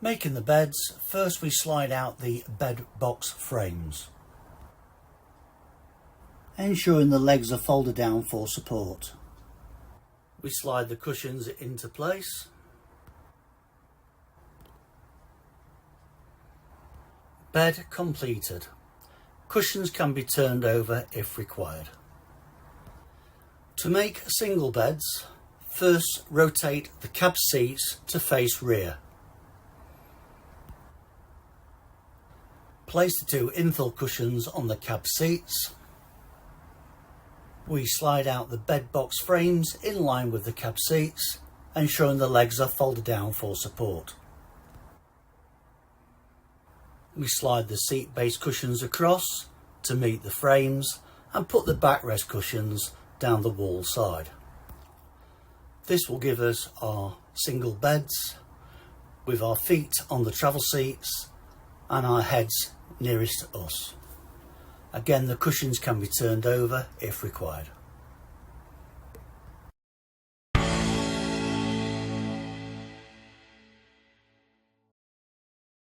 Making the beds, first we slide out the bed box frames, ensuring the legs are folded down for support. We slide the cushions into place. Bed completed. Cushions can be turned over if required. To make single beds, first rotate the cab seats to face rear. Place the two infill cushions on the cab seats. We slide out the bed box frames in line with the cab seats, ensuring the legs are folded down for support. We slide the seat base cushions across to meet the frames and put the backrest cushions down the wall side. This will give us our single beds with our feet on the travel seats and our heads nearest to us. Again, the cushions can be turned over if required.